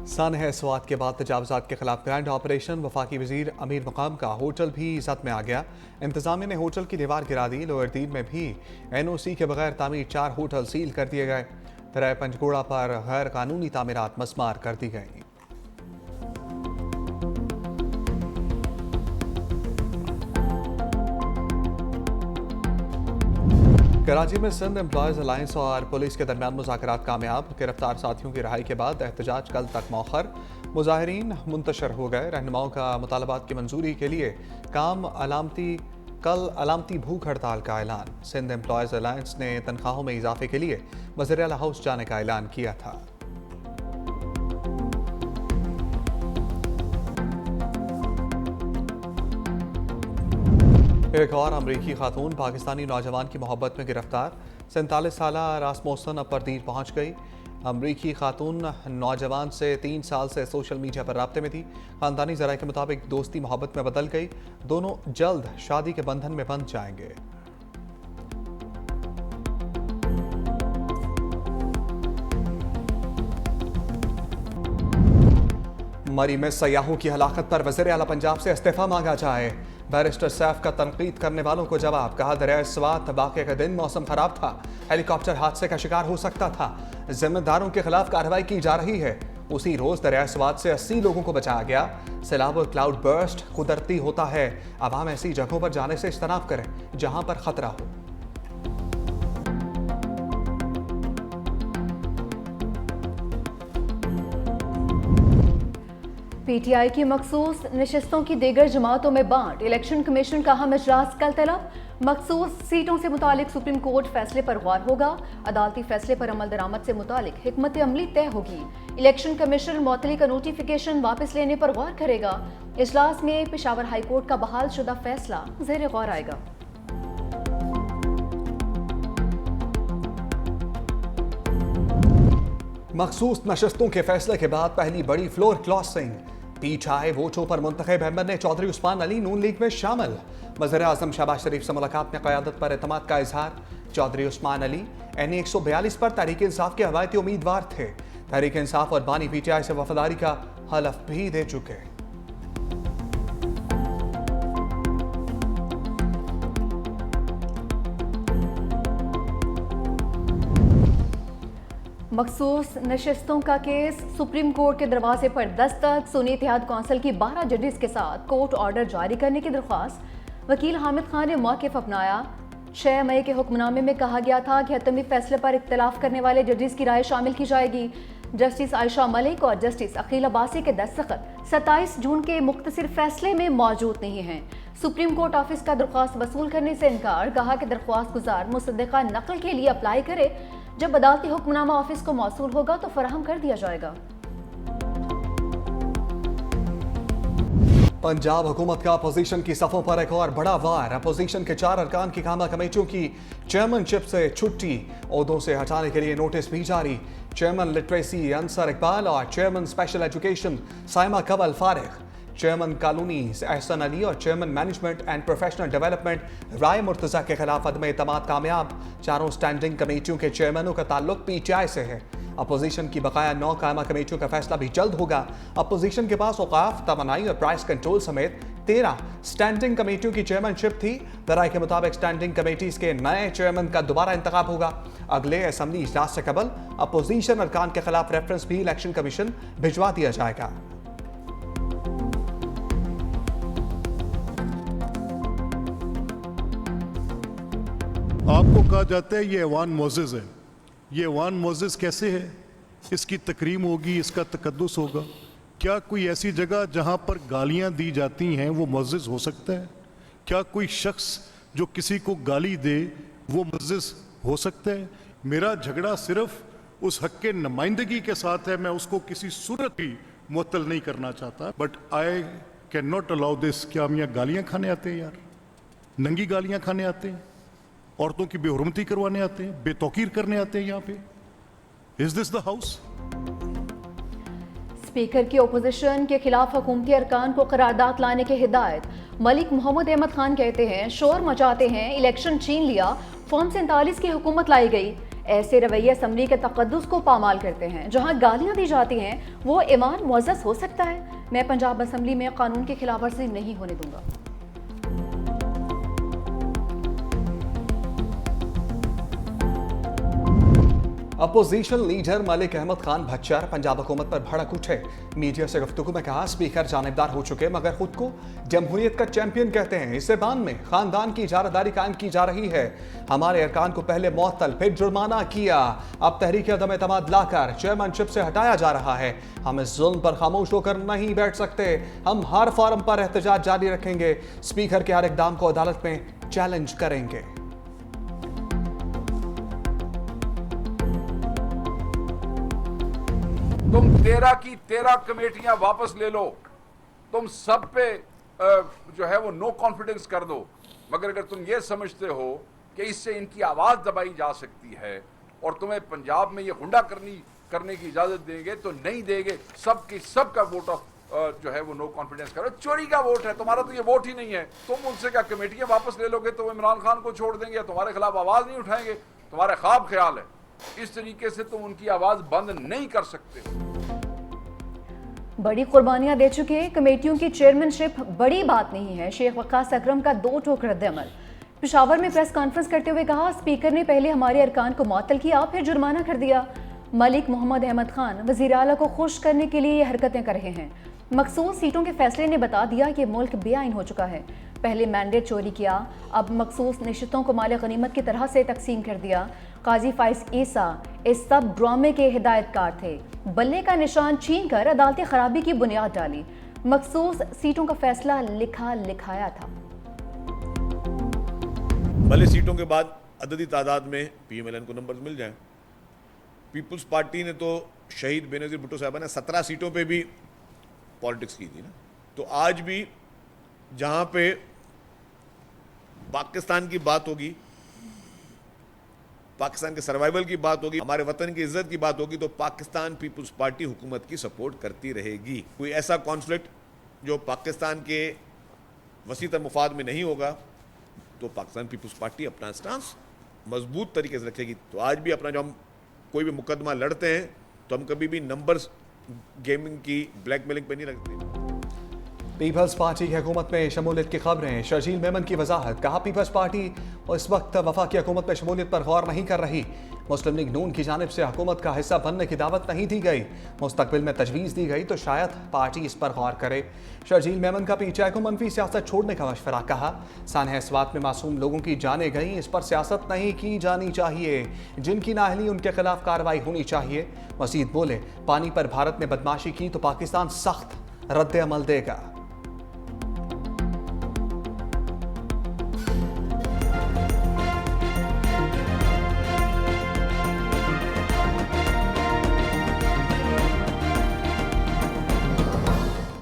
सानह स्वात के बाद तजावजात के खिलाफ ग्रैंड ऑपरेशन। वफाकी वजीर अमीर मकाम का होटल भी जद में आ गया। इंतजामिया ने होटल की दीवार गिरा दी। लोअर दीन में भी NOC के बगैर तामीर 4 होटल सील कर दिए गए। दरिया पंचगोड़ा पर गैर कानूनी तामीरात मस्मार कर दी गई। कराची में सिंध एम्प्लॉयज अलायंस और पुलिस के दरमियान मुज़ाकरात कामयाब। गिरफ्तार साथियों की रिहाई के बाद एहतजाज कल तक मौखर। मुजाहिरीन मुंतशर हो गए। रहनुमाओं का मुतालबात की मंजूरी के लिए कल अलामती भूख हड़ताल का ऐलान। सिंध एम्प्लॉयज अलायंस ने तनख्वाहों में इजाफे के लिए वज़ीर आला हाउस जाने का ऐलान किया था। एक और अमरीकी खातून पाकिस्तानी नौजवान की मोहब्बत में गिरफ्तार। 47 साल रासमोसन अब परदीर पहुंच गई। अमरीकी खातून नौजवान से 3 साल से सोशल मीडिया पर राब्ते में थी। खानदानी ज़राए के मुताबिक दोस्ती मोहब्बत में बदल गई। दोनों जल्द शादी के बंधन में बंध जाएंगे। मरी में सयाहों की हलाकत पर वज़ीर आला पंजाब से इस्तीफा मांगा जाए। बैरिस्टर सैफ का तनकीद करने वालों को जवाब। कहा दरिया स्वात वाक़े के दिन मौसम खराब था, हेलीकॉप्टर हादसे का शिकार हो सकता था। जिम्मेदारों के खिलाफ कार्रवाई की जा रही है। उसी रोज दरिया स्वात से 80 लोगों को बचाया गया। सैलाब और क्लाउड बर्स्ट कुदरती होता है। अवाम ऐसी जगहों पर जाने से इज्तनाब करें जहां पर खतरा हो। PTI की मखसूस नशिस्तों की दीगर जमातों में बांट। इलेक्शन कमीशन का अहम इजलास कल तलब। मखसूस सीटों से मुतालिक सुप्रीम कोर्ट फैसले पर गौर होगा। अदालती फैसले पर अमल दरामद से मुतालिक हिकमत अमली तय होगी। इलेक्शन कमीशन मुअत्तली का नोटिफिकेशन वापस लेने पर गौर करेगा। इजलास में पेशावर हाई कोर्ट का बहाल शुदा फैसला ज़ेर गौर आएगा। मखसूस नशस्तों के फैसले के बाद पहली बड़ी फ्लोर क्रॉसिंग। PTI वोटों पर मुंतखब मेंबर ने चौधरी उस्मान अली नून लीग में शामिल। वज़ीर आज़म शहबाज शरीफ से मुलाकात में क़यादत पर एतमाद का इजहार। चौधरी उस्मान अली NE 142 पर तहरीक इंसाफ के हवायती उम्मीदवार थे। तहरीक इंसाफ और बानी PTI से वफादारी का हलफ भी दे चुके। मखसूस नशिस्तों का केस सुप्रीम कोर्ट के दरवाजे पर दस्तक। सुन्नी इत्तेहाद कौंसिल की 12 जजेस के साथ कोर्ट ऑर्डर जारी करने की दरख्वास्त। वकील हामिद खान ने मौक़िफ़ अपनाया। 6 मई के हुक्मनामे में कहा गया था कि हतमी फैसले पर इख्तलाफ करने वाले जजेस की राय शामिल की जाएगी। जस्टिस आयशा मलिक और जस्टिस अकील अब्बासी के दस्तखत 27 जून के मुख्तसर फैसले में मौजूद नहीं हैं। सुप्रीम कोर्ट ऑफिस का दरख्वास्त वसूल करने से इनकार। कहा कि दरख्वास्त गुजार मुसद्दक़ा नकल के लिए अप्लाई करे। जब अदालती हुक्मनामा ऑफिस को मौसूल होगा तो फराहम कर दिया जाएगा। पंजाब हुकूमत का अपोजिशन की सफ़ों पर एक और बड़ा वार। अपोजिशन के 4 अरकान की कामा कमेटियों की चेयरमैनशिप से छुट्टी। ओहदों से हटाने के लिए नोटिस भी जारी। चेयरमैन लिटरेसी अंसर इकबाल और चेयरमैन स्पेशल एजुकेशन साइमा कबल फारिग। चेयरमैन कॉलोनी एहसन अली और chairman management and professional development Rai Murtaza के खिलाफ अदम एतमाद कामयाब। 4 स्टैंडिंग कमेटियों के चेयरमैनों का ताल्लुक PTI से है। अपोजिशन की बकाया 9 कायमा कमेटियों का फैसला भी जल्द होगा। अपोजिशन के पास औकाफ, तवानाई और प्राइस कंट्रोल समेत 13 स्टैंडिंग कमेटियों की चेयरमैनशिप थी। दराय के मुताबिक स्टैंडिंग कमेटीज के नए चेयरमैन का दोबारा इंतखाब होगा। अगले असम्बली इजलास से कबल अपोजिशन अरकान के खिलाफ रेफरेंस भी इलेक्शन कमीशन भिजवा दिया जाएगा। आपको कहा जाता है ये ऐवान मोज़ेज़ है। ये ऐवान मोज़ेज़ कैसे है? इसकी तकरीम होगी, इसका तकद्दुस होगा। क्या कोई ऐसी जगह जहाँ पर गालियाँ दी जाती हैं वो मोज़ेज़ हो सकता है? क्या कोई शख्स जो किसी को गाली दे वो मोज़ेज़ हो सकता है? मेरा झगड़ा सिर्फ उस हक़ के नुमाइंदगी के साथ है। मैं उसको किसी सूरत भी मुअत्तल नहीं करना चाहता। But I can not allow this. क्या हम यहाँ गालियाँ खाने आते हैं यार? नंगी गालियाँ खाने आते हैं? औरतों की बेहुरमती करवाने आते हैं? बेतौकीर करने आते हैं यहाँ पे? Is this the house? Speaker की ओपोजिशन के खिलाफ हुकूमती अरकान को करारदाद लाने की हिदायत। मलिक मोहम्मद अहमद खान कहते हैं शोर मचाते हैं, इलेक्शन छीन लिया, फॉर्म 47 की हुकूमत लाई गई। ऐसे रवैये असम्बली के तकद्दुस को पामाल करते हैं। जहां गालियां दी जाती हैं वो ईमान मुअज़्ज़ज़ हो सकता है। मैं पंजाब असम्बली में कानून की खिलाफवर्जी नहीं होने दूंगा। अपोजिशन लीडर मलिक अहमद खान भच्चर पंजाब हुकूमत पर भड़क उठे। मीडिया से गुफ्तगू में कहा, स्पीकर जानिबदार हो चुके मगर खुद को जमहूरियत का चैंपियन कहते हैं। इस ज़बान में खानदान की इजारादारी कायम की जा रही है। हमारे अरकान को पहले मुअत्तल फिर जुर्माना किया, अब तहरीक अदम एतमाद लाकर चेयरमैनशिप से हटाया जा रहा है। हम इस जुल्म पर खामोश होकर नहीं बैठ सकते। हम हर फॉरम पर एहतजाज जारी रखेंगे। स्पीकर के हर इकदाम को अदालत में चैलेंज करेंगे। तुम 13 की 13 कमेटियां वापस ले लो, तुम सब पे जो है वो नो कॉन्फिडेंस कर दो, मगर अगर तुम ये समझते हो कि इससे इनकी आवाज दबाई जा सकती है और तुम्हें पंजाब में ये गुंडा करने की इजाजत देंगे तो नहीं देंगे। सबका वोट ऑफ जो है वो नो कॉन्फिडेंस करो। चोरी का वोट है तुम्हारा, तो ये वोट ही नहीं है। तुम उनसे क्या कमेटियां वापस ले लोगे तो इमरान खान को छोड़ देंगे या तुम्हारे खिलाफ आवाज नहीं उठाएंगे? तुम्हारे ख्वाब ख्याल है। इस तरीके से तुम उनकी आवाज बंद नहीं कर सकते। बड़ी कुर्बानियां दे चुके कमेटियों की चेयरमैनशिप बड़ी बात नहीं है। शेख वक्कास अकरम का दो टोक रद्द-ए-अमल। पेशावर में प्रेस कॉन्फ्रेंस करते हुए कहा, स्पीकर ने पहले हमारे अरकान को मुअत्तल किया, फिर जुर्माना कर दिया। मलिक मोहम्मद अहमद खान वज़ीर आला को खुश करने के लिए ये हरकतें कर रहे हैं। मखसूस सीटों के फैसले ने बता दिया कि मुल्क बेआइन हो चुका है। पहले मैंडेट चोरी किया, अब मखसूस नशिस्तों को माल गनीमत की तरह से तकसीम कर दिया। काजी फाइज ईसा इस सब ड्रामे के हिदायतकार थे। बल्ले का निशान छीन कर अदालती खराबी की बुनियाद डाली। मखसूस सीटों का फैसला लिखा लिखाया था। भले सीटों के बाद अददी तादाद में PMLN को नंबर मिल जाए। पीपुल्स पार्टी ने तो शहीद बेनज़ीर भुट्टो साहब ने 17 सीटों पे भी पॉलिटिक्स की थी ना। तो आज भी जहां पे पाकिस्तान की बात होगी, पाकिस्तान के सर्वाइवल की बात होगी, हमारे वतन की इज्जत की बात होगी, तो पाकिस्तान पीपुल्स पार्टी हुकूमत की सपोर्ट करती रहेगी। कोई ऐसा कॉन्फ्लिक्ट जो पाकिस्तान के वसीतर मुफाद में नहीं होगा तो पाकिस्तान पीपुल्स पार्टी अपना स्टांस मजबूत तरीके से रखेगी। तो आज भी अपना जो हम कोई भी मुकदमा लड़ते हैं तो हम कभी भी नंबर्स गेमिंग की ब्लैकमेलिंग पे नहीं रखते। पीपल्स पार्टी की हुकूमत में शमूलियत की खबरें। शर्जील मेमन की वजाहत, कहा पीपल्स पार्टी इस वक्त वफाकी हुकूमत में शमूलियत पर गौर नहीं कर रही। मुस्लिम लीग नून की जानिब से हुकूमत का हिस्सा बनने की दावत नहीं दी गई। मुस्तकबिल में तजवीज़ दी गई तो शायद पार्टी इस पर गौर करे। शर्जील मेमन का PTI को मनफी सियासत छोड़ने का मशवरा। कहा, सानह अस्वात में मासूम लोगों की जानें गई, इस पर सियासत नहीं की जानी चाहिए। जिनकी नाअहली उनके खिलाफ कार्रवाई होनी चाहिए। मजीद बोले, पानी पर भारत ने बदमाशी की तो पाकिस्तान सख्त रद्द अमल देगा।